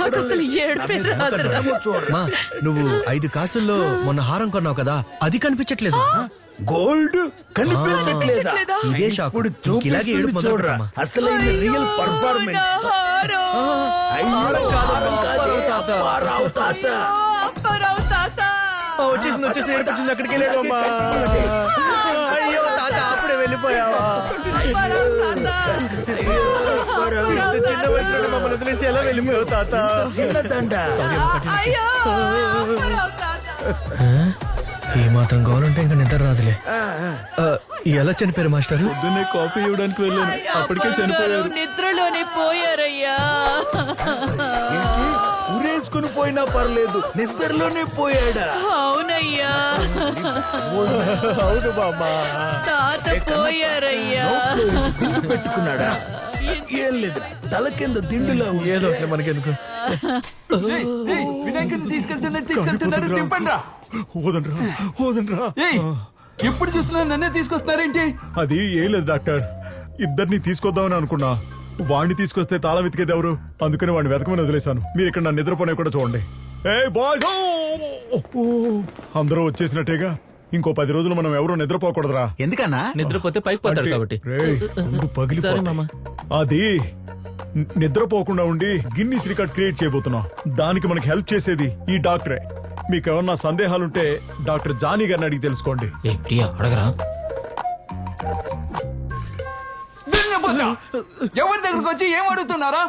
నాకు అసలు ఏడుపే రాదురా. మా నువ్వు 5 కాసుల్లో మొన్న హారం కొన్నావు కదా, అది కనిపించట్లేదు. గోల్డ్ కనిపించట్లేదా? ఇదే షాక్. ఇప్పుడు ఇలాగే ఏడుపు చూపిస్తుంది చూడరా, మొదలుపెట్టమ్మా. అసలైన రియల్ పర్ఫార్మెన్స్. అప్పారావు తాత. వచ్చేసింది ఏడుపొచ్చింది, అక్కడికి వెళ్ళాడు అమ్మా. అయ్యో తాత, అప్పుడే వెళ్ళిపోయావా? చిన్న వయసులో మమ్మల్ని వదిలేసి ఎలా వెళ్ళిపోయావు తాత? చిన్న దండ. ఏ మాత్రం కావాలంటే ఇంకా నిద్ర రాదులే. ఎలా చనిపోయారు మాస్టారు? పొద్దున్నే కాఫీ ఇవ్వడానికి వెళ్ళాను, అప్పటికే చనిపోయారు. నిద్రలోనే పోయారయ్యా. ఉరేసుకుని పోయినా పర్లేదు, నిద్రలోనే పోయాడా? అవునయ్యా, అవును బామ్మా. తాత పోయారయ్యా. దిండు పెట్టుకున్నాడా? ఏం లేదు, తల కింద దిండులా ఏదో మనకెందుకు. వినాయకుడిని తీసుకెళ్తున్నారు, దింపండ్రా. వదనరా. ఎప్పుడు చూసినా నన్నే తీసుకొస్తున్నారేంటి? అది ఏం లేదు డాక్టర్, ఇద్దరిని తీసుకొద్దామని అనుకున్నా. వాడిని తీసుకొస్తే తాళం వెతికేది ఎవరు? అందుకని వాడిని వెతకమని వదిలేశాను. మీరు ఇక్కడ నా నిద్రపోనే కూడా చూడండి. ఏ బాయ్స్, అందరూ వచ్చేసినట్టేగా. ఇంకో 10 రోజులు మనం ఎవరూ నిద్రపోకూడదురా. ఎందుకన్నా? నిద్రపోతే పైకి పోతాడు కాబట్టి. అది నిద్రపోకుండా ఉండి గిన్నీస్ రికార్డ్ క్రియేట్ చేయబోతున్నాం. దానికి మనకి హెల్ప్ చేసేది ఈ డాక్టరే. మీకు ఏమన్నా సందేహాలుంటే డాక్టర్ జానీ గారిని అడిగి తెలుసుకోండి. అడగరా. ఎవరి దగ్గరకు వచ్చి ఏం అడుగుతున్నారా?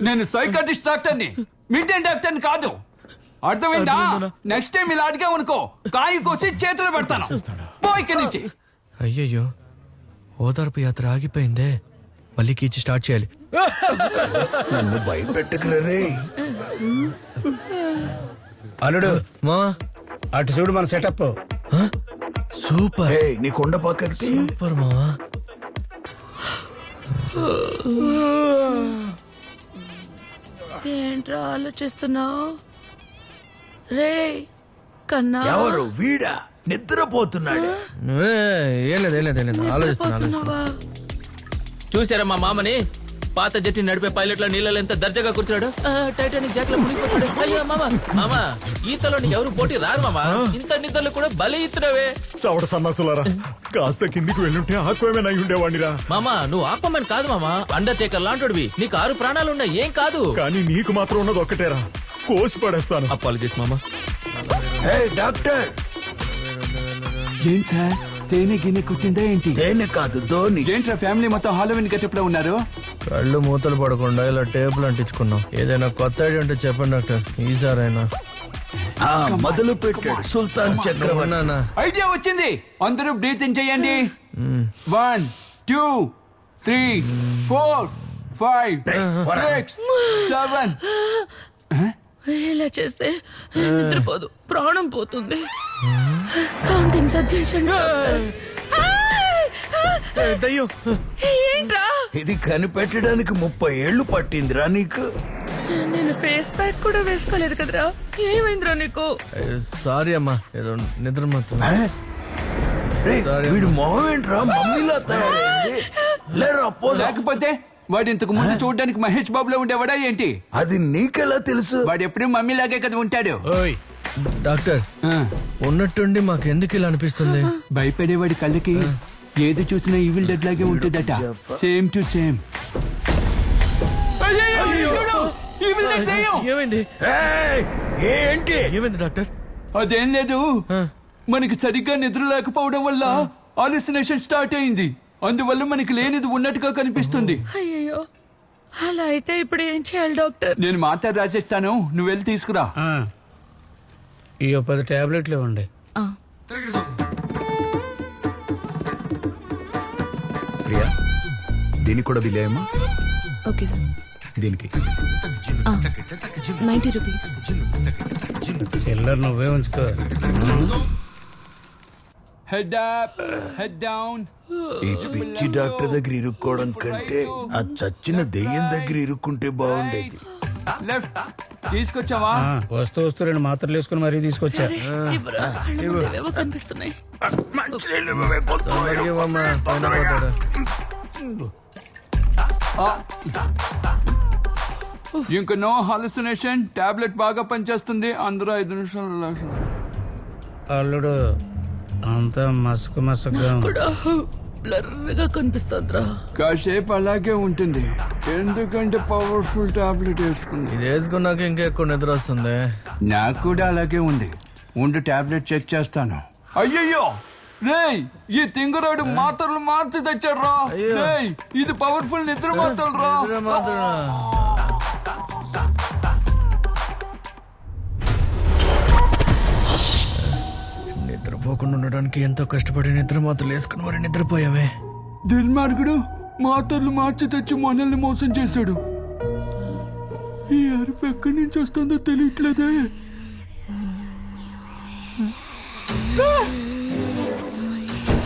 నేను సైకాట్రిస్ట్ డాక్టర్ని, మిడ్డే డాక్టర్ని కాదు. అర్థమైందా? నెక్స్ట్ టైం ఇలా అడిగామనుకో, కాయి కోసి చేతులు పెడతాను. పో ఇక్కడి నుంచి. అయ్యయ్యో, ఓదార్పు యాత్ర ఆగిపోయిందే. మళ్ళీ కీచి స్టార్ట్ చేయాలి. నన్ను భయపెట్టకురే. అల్లుడు మా అటు చూడు మన సెటప్. సూపర్ నీ కొండ పక్కకి సూపర్ మావా. ఏంట్రా ఆలోచిస్తున్నావు రే కన్నా? ఎవరు వీడా? నిద్రపోతున్నాడు. ఏం లేదు ఆలోచిస్తున్నా. చూసారా మా మామని? పాత జట్టి నడిపే పైలట్ లో నీళ్ళలో ఎంత దర్జాగా కూర్చున్నాడు. టైటానిక్ జాక్ లో మునిగిపోతాడు. అయ్యో మామ ఈతలోని ఎవరు పోటీ రారు మామ. ఇంత నిద్రలు కూడా బలి ఇస్తున్నావే. చవట సన్నాసులారా, కాస్త కిందికి వెళ్ళుంటే ఆక్వేమన్ అయి ఉండేవాడిరా. మామా నువ్వు ఆక్వామన్ కాదు మామా, అండర్టేకర్ లాంటివి. నీకు 6 ప్రాణాలు ఉన్నాయి, ఏం కాదు. కానీ నీకు మాత్రం ఉన్నది ఒక్కటేరా, కోసి పడేస్తాను. అపాలజీస్ మామా. డాక్టర్, ఏం సార్, తేనె గిన్నె కుట్టిందా ఏంటి? తేనె కాదు, ధోని. ఏంట్రా ఫ్యామిలీ మొత్తం హాలోవిన్ గెటప్ లో ఉన్నారు? కళ్ళు మూతలు పడకుండా ఇలా టేపులు అంటించుకున్నాం. ఏదైనా కొత్త ఐడియా ఉంటే చెప్పండి డాక్టర్, ఈసారైనా. మొదలు పెట్టాడు సుల్తాన్ చక్రవర్తి. ఐడియా వచ్చింది. అందరూ బ్రీతింగ్ చేయండి. 1 2 3 4 5 6 7. ఇలా చేస్తే నిద్రపోదు, ప్రాణం పోతుంది. కౌంటింగ్ తగ్గించండి. ఏంట్రా ఇది కనిపెట్టడానికి 30 ఏళ్లు పట్టిందిరా నీకు. నేను ఫేస్ ప్యాక్ కూడా వేసుకోలేదు కదరా. ఏమైందిరా నీకు? సారీ అమ్మా, ఏదో నిద్ర మాత్రం. వీడు మొహం ఏంట్రా మమ్మీలా తయారైంది? లేరా పోదా. లేకపోతే వాడు ఇంతకు ముందు చూడడానికి మహేష్ బాబులో ఉండేవాడా ఏంటి? అది నీకెలా తెలుసు? వాడు ఎప్పుడు మమ్మీ లాగే కదా ఉంటాడు. డాక్టర్, ఉన్నట్టుండి మాకెందుకు ఇలా అనిపిస్తుంది? భయపడేవాడి కళ్ళకి ఏది చూసినా ఈవిల్ డెడ్ లాగే ఉంటుందట. Same to same. ఏమైంది? ఏంటి ఏమైంది డాక్టర్? అదేం లేదు, మనకి సరిగ్గా నిద్ర లేకపోవడం వల్ల హాలుసినేషన్ స్టార్ట్ అయింది. అందువల్ల మనకి లేనిది ఉన్నట్టుగా కనిపిస్తుంది. అయ్యో, అలా అయితే ఇప్పుడు ఏం చేయాలి డాక్టర్? నేను మాత్రం రాసేస్తాను, నువ్వు వెళ్ళి తీసుకురా. ఈ 10 టాబ్లెట్లు ఇవ్వండి. ప్రియా, దీనికి కూడా బిల్ అయ్యమ్మా. Okay sir. దీనికి 90 రూపీస్. చిల్లర్ నువ్వే ఉంచుకో. Head up, head down. ఈ పిచ్చి డాక్టర్ దగ్గర ఇరుక్కోవడం కంటే ఆ చచ్చిన దెయ్యం దగ్గర ఇరుక్కుంటే బాగుండేది. లెఫ్ట్ తీసుకొచ్చావా? వస్తూ 2 మాత్రలు వేసుకుని మరీ తీసుకొచ్చా. ఏవో కనిపిస్తున్నాయి. ఇంక నో హాలుసినేషన్. టాబ్లెట్ బాగా పనిచేస్తుంది. అందరూ 5 నిమిషాలు. అల్లుడు అంతా మసక మసకగా ఉంది. కూడా బ్లర్గా కనిపిస్తుందిరా. కాసేపు అలాగే ఉంటుంది, ఎందుకంటే పవర్ఫుల్ టాబ్లెట్ వేసుకుంది. ఇది వేసుకున్నాక ఇంకా ఎక్కువ నిద్ర వస్తుంది. నాకు కూడా అలాగే ఉంది. ఉండి టాబ్లెట్ చెక్ చేస్తాను. అయ్యయ్యో రేయ్, ఈ తింగరాడు మాత్రలు మార్చి తెచ్చాడ్రా. రేయ్, ఇది పవర్ఫుల్ నిద్ర మాత్రలు రా. నిద్ర మాత్రం నిద్రపోకుండా ఉండడానికి ఎంతో కష్టపడి నిద్ర మాత్రలు వేసుకుని మరి నిద్రపోయామే. దుర్మార్గుడు మాత్రలు మార్చి తెచ్చి మనల్ని మోసం చేశాడు. ఈ అరుపు ఎక్కడి నుంచి వస్తుందో తెలియట్లేదే.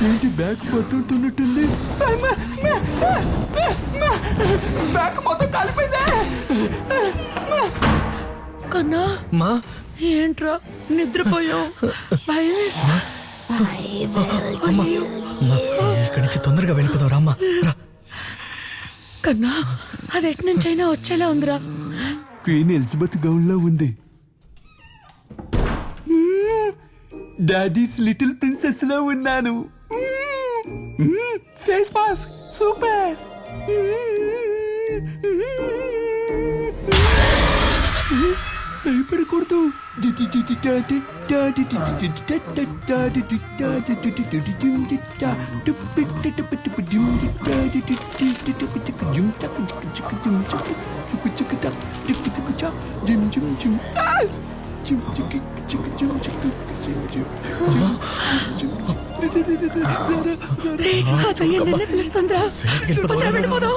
ఏంటి బ్యాగ్ పట్టుతున్నట్టుంది? బ్యాగ్ మొత్తం కాలిపోయిందే. కన్నా మా ఏంట్రా నిద్రపోయావు? భయం వేస్తా. ఇక్కడి నుంచి తొందరగా వెళ్ళిపోదాం రామ్మా. కన్నా అది ఎటు నుంచైనా వచ్చేలా ఉందిరా. క్వీన్ ఎలిజబెత్ గౌన్ లో ఉంది. డాడీస్ లిటిల్ ప్రిన్సెస్ లో ఉన్నాను. Face mask super. భయపడకూడదు. రేయ్, ఆ దయ్యం నిన్నే పిలుస్తుందిరా. పదరా, వెళ్ళిపోదాం.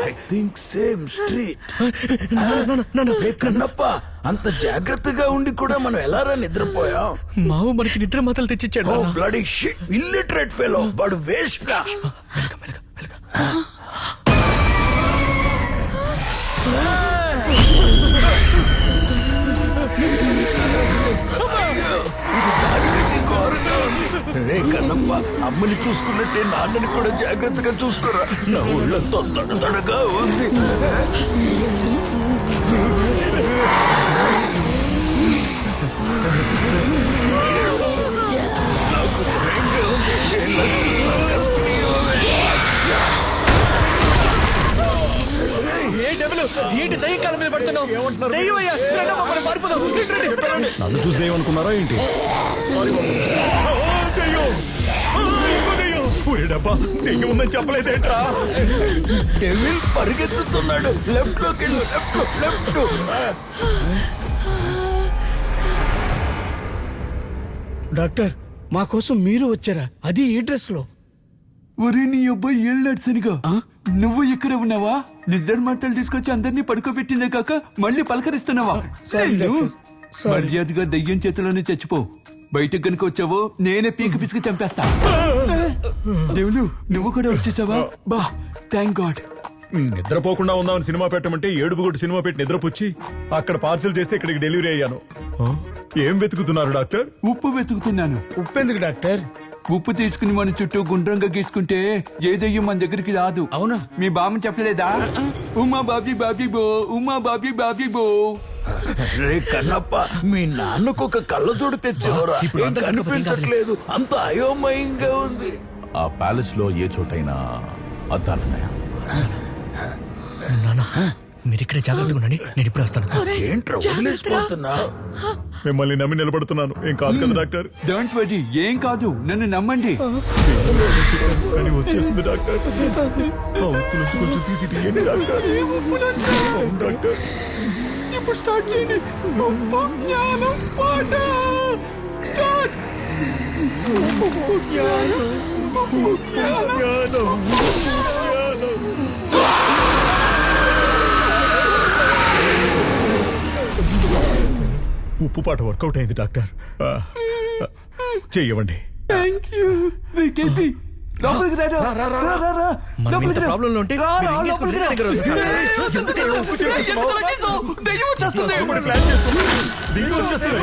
I think same street. Kannappa, అంత జాగ్రత్తగా ఉండి కూడా మనం ఎలారా నిద్రపోయాం? మావు మనకి నిద్ర మాత్రలు తెచ్చిచ్చాడు. ఓ బ్లడీ షిట్, ఇల్లిటరేట్ ఫెలో, వాడు వేస్ట్ రా. రే కన్నప్ప, అమ్మని చూసుకున్నట్టే నాన్నని కూడా జాగ్రత్తగా చూసుకోరా. నా ఊళ్ళంతా తడతడగా ఉంది. ఏంటి దయ్యం కాలం మీద పడుతున్నావు? నన్ను చూసి ఏమనుకున్నారా ఏంటి? డబ్బా దెయ్యం ఉందని చెప్పలేదేంట్రా? డెవిల్ పరిగెత్తుతున్నాడు. లెఫ్ట్ లోకి వెళ్ళు, లెఫ్ట్. డాక్టర్ మా కోసం మీరు వచ్చారా? అది ఈ డ్రెస్ లో. ఒరే నీ అబ్బాయి ఏళ్ళాడు సరిగా. నువ్వు ఇక్కడ ఉన్నావా? నిద్ర మాటలు తీసుకొచ్చి అందరినీ పడుకోబెట్టిందే కాక మళ్ళీ పలకరిస్తున్నావా? మర్యాదగా దయ్యం చేతిలోనే చచ్చిపో. బయటకు గనుక వచ్చావో నేనే పీక పిసికి చంపేస్తా. దేవుడు, నువ్వు కూడా వచ్చేసావా? బా, థ్యాంక్ గాడ్. నిద్రపోకుండా ఉందామని సినిమా పెట్టమంటే ఏడుపుగొట్టు సినిమా పెట్టి నిద్రపుచ్చి అక్కడ పార్సిల్ చేస్తే ఇక్కడికి డెలివరీ అయ్యాను. ఏం వెతుకుతున్నారు డాక్టర్? ఉప్పు వెతుకుతున్నాను. ఉప్పెందుకు డాక్టర్? ఉప్పు తీసుకుని మన చుట్టూ గుండ్రంగా గీసుకుంటే ఏ దయ్యం మన దగ్గరికి రాదు. అవునా? మీ బామ్మ చెప్పలేదా? ఉమా బాబీ బాబీ బో, ఉమా బాబీ బాబీ బో. రే కన్నప్ప, మీ నాన్నకు ఒక కళ్ళజోడు తెచ్చేవరా? ఏం కనిపించట్లేదు, అంత అయోమయంగా ఉంది. ఆ ప్యాలెస్ లో ఏ చోటైనా అద్దాలున్నాయా? నాన్న, మీరు ఇక్కడే జాగ్రత్తగా ఉండండి, నేను ఇప్పుడే వస్తాను. ఏంట్రా వదిలేసిపోతున్నా? మిమ్మల్ని నమ్మి నిలబడుతున్నాను. ఏం కాదు కదా డాక్టర్? డోంట్ వరీ, ఏం కాదు, నన్ను నమ్మండి. కానీ వచ్చేస్తుంది డాక్టర్. ఆ ఉప్పు నుంచి కొంచెం తీసి తీయండి డాక్టర్. అవును డాక్టర్. ఇప్పుడు స్టార్ట్ చేయండి. ఉప్పు జ్ఞానం పాట స్టార్ట్. ఉప్పు జ్ఞానం, ఉప్పు జ్ఞానం. ఉప్పు పాట వర్కౌట్ అయింది డాక్టర్. చెయ్యవండి. Thank you. వికెటి లోపలికి రా. మనం ఇంత ప్రాబ్లంలో ఉంటే మీరు ఇంకేసుకొని నా దగ్గర వస్తారు. దెయ్యం వచ్చేస్తుంది. ప్లాన్ చేసుకోండి. దీంట్లో వచ్చేస్తుంది.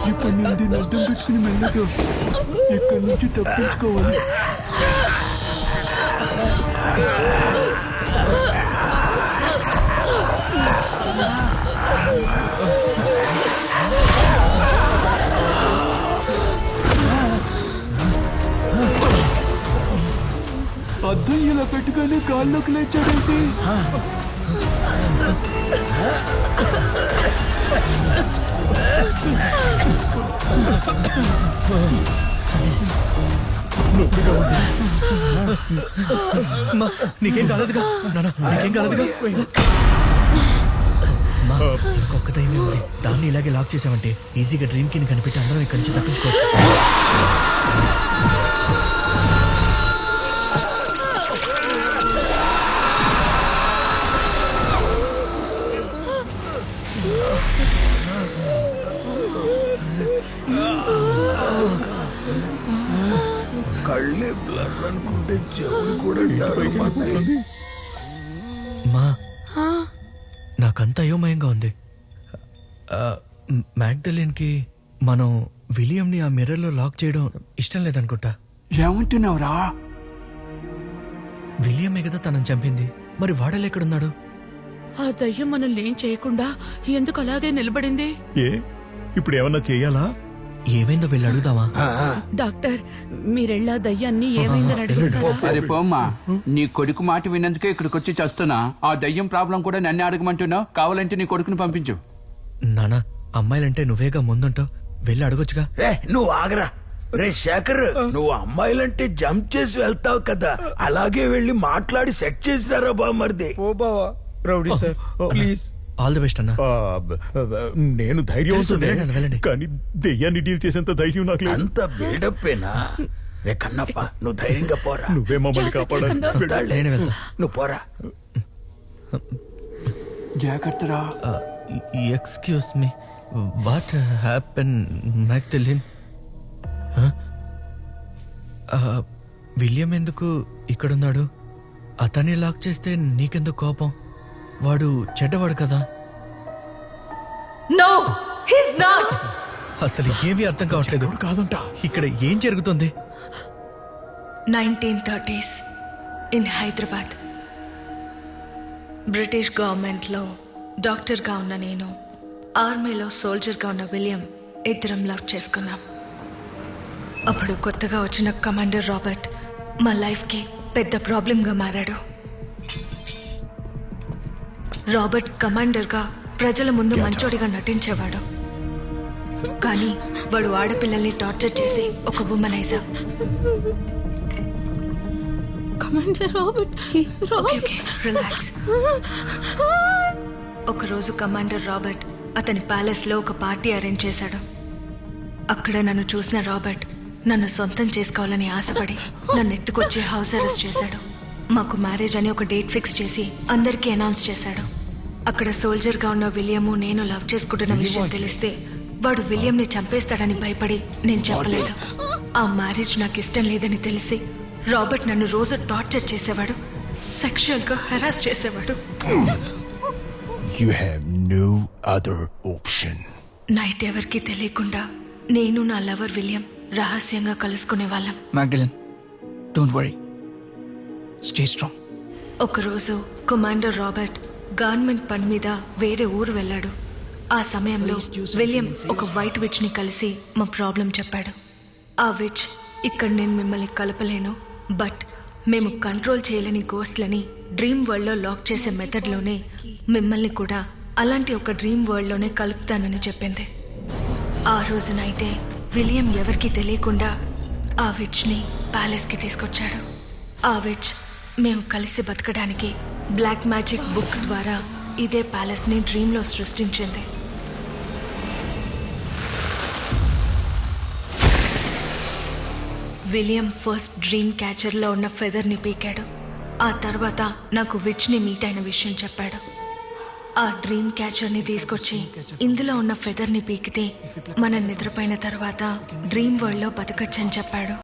ఇప్పుడు నేను దీన్ని అడ్డం పెట్టుకుని మెల్లగా ఇక్కడి నుంచి తప్పించుకోవాలి. అద్దం ఇలా పెట్టుకొని గాల్లోకి లేచాడేంటి? నీకేం కాలేదుగా నాన్న, నీకేం కాలేదుగా. ఒక్క దయ్యమే ఉంది, దాన్ని ఇలాగే లాక్ చేసామంటే ఈజీగా డ్రీమ్ కి కనిపెట్టి అందరం ఇక్కడి నుంచి తప్పించుకోవచ్చు. కళ్ళే బ్లర్ అనుకుంటే చెవులు కూడా డర్రమన్నాయి. మా నాకంత అయోమయంగా ఉంది. మ్యాగ్డలిన్ కి మనం విలియంని ఆ మిర్రర్ లో లాక్ చేయడం ఇష్టం లేదనుకుంటా. ఏమంటున్నావురా? విలియమే కదా తనని చంపింది, మరి వాడలు ఎక్కడున్నాడు? ఆ దయ్యం మనల్ని ఏం చేయకుండా ఎందుకు అలాగే నిలబడింది? ఏ ఇప్పుడు ఏమన్నా చెయ్యాలా? ఏమైందో వెళ్ళి అడుగుదామా? డాక్టర్, మీరెళ్ళా దయ్యాన్ని ఏమైందని అడిగిస్తారా? అరే పోమ్మా, నీ కొడుకు మాట విన్నందుకే ఇక్కడికి వచ్చి చేస్తున్నా. ఆ దయ్యం ప్రాబ్లం కూడా నన్ను అడగమంటున్నావు. కావాలంటే నీ కొడుకుని పంపించు. నానా, అమ్మాయిలంటే నువ్వేగా ముందుంటావు, వెళ్ళి అడగొచ్చుగా. నువ్వు ఆగరా. రే శేఖర్, నువ్వు అమ్మాయిలంటే జంప్ చేసి వెళ్తావు కదా, అలాగే వెళ్ళి మాట్లాడి సెట్ చేసిరారా బామర్ది. ఓ బావా rowdy sir, please. All the best అన్నా. నేను ధైర్యవంతుడే, వెళ్ళండి, వెళ్ళండి. కానీ దెయ్యాన్ని డీల్ చేసేంత ధైర్యం నాకు లేదు. అంత బిల్డప్పేనా? రే కన్నప్ప, నువ్వు ధైర్యంగా పోరా. నువ్వే మమ్మల్ని కాపాడాలి. వెళ్తాడులే. నేనే వెళ్తా. నువ్వు పోరా. జాగ్రత్తరా. Excuse me, what happen Magdalene? William ఎందుకు ఇక్కడున్నాడు? అతన్ని లాక్ చేస్తే నీకెందుకు కోపం? వాడు చెడ్డవాడు కదా. No, he's not. అసలు ఏమీ అర్థం కావట్లేదు. కాదంట. ఇక్కడ ఏం జరుగుతుంది? 1930s in Hyderabad. బ్రిటిష్ గవర్నమెంట్లో డాక్టర్గా ఉన్న నేను, ఆర్మీలో సోల్జర్గా ఉన్న విలియం ఇద్దరం లవ్ చేసుకున్నాం. అప్పుడు కొత్తగా వచ్చిన కమాండర్ రాబర్ట్ మా లైఫ్కి పెద్ద ప్రాబ్లంగా మారాడు. రాబర్ట్ కమాండర్గా ప్రజల ముందు మంచోడిగా నటించేవాడు, కానీ వాడు ఆడపిల్లల్ని టార్చర్ చేసి ఒక వుమనైజర్. రిలాక్స్. ఒకరోజు కమాండర్ రాబర్ట్ అతని ప్యాలెస్ లో ఒక పార్టీ అరేంజ్ చేశాడు. అక్కడ నన్ను చూసిన రాబర్ట్ నన్ను సొంతం చేసుకోవాలని ఆశపడి నన్ను ఎత్తుకొచ్చి హౌస్ అరెస్ట్ చేశాడు. మాకు మ్యారేజ్ అని ఒక డేట్ ఫిక్స్ చేసి అందరికీ అనౌన్స్ చేశాడు. అక్కడ సోల్జర్గా ఉన్న విలియము నేను లవ్ చేసుకుంటున్న విషయం తెలిస్తే వాడు విలియంని చంపేస్తాడని భయపడి నేను చెప్పలేదు. ఆ మ్యారేజ్ నాకు ఇష్టం లేదని తెలిసి రాబర్ట్ నన్ను రోజు టార్చర్ చేసేవాడు, సెక్షువల్ గా హెరాస్ చేసేవాడు. You have no other option. Night ఎవరికి తెలియకుండా నేను నా లవర్ విలియం రహస్యంగా కలుసుకునే వాళ్ళం. Magdalene, don't worry, stay strong. ఒకరోజు కమాండర్ రాబర్ట్ గవర్నమెంట్ పని మీద వేరే ఊరు వెళ్ళాడు. ఆ సమయంలో విలియం ఒక వైట్ విచ్ ని కలిసి మా ప్రాబ్లం చెప్పాడు. ఆ విచ్, ఇక్కడ నేను మిమ్మల్ని కలపలేను, బట్ మేము కంట్రోల్ చేయలేని గోస్ట్లని డ్రీమ్ వరల్డ్లో లాక్ చేసే మెథడ్లోనే మిమ్మల్ని కూడా అలాంటి ఒక డ్రీమ్ వరల్డ్లోనే కలుపుతానని చెప్పింది. ఆ రోజు నైటే విలియం ఎవరికి తెలియకుండా ఆ విచ్ని ప్యాలెస్కి తీసుకొచ్చాడు. ఆ విచ్ మేము కలిసి బతకడానికి బ్లాక్ మ్యాజిక్ బుక్ ద్వారా ఇదే ప్యాలెస్ని డ్రీమ్లో సృష్టించింది. విలియం ఫస్ట్ డ్రీమ్ క్యాచర్లో ఉన్న ఫెదర్ని పీకాడు. ఆ తర్వాత నాకు విచ్ని మీట్ అయిన విషయం చెప్పాడు. ఆ డ్రీమ్ క్యాచర్ని తీసుకొచ్చి ఇందులో ఉన్న ఫెదర్ని పీకితే మనం నిద్రపోయిన తర్వాత డ్రీమ్ వరల్డ్లో బతకచ్చని చెప్పాడు.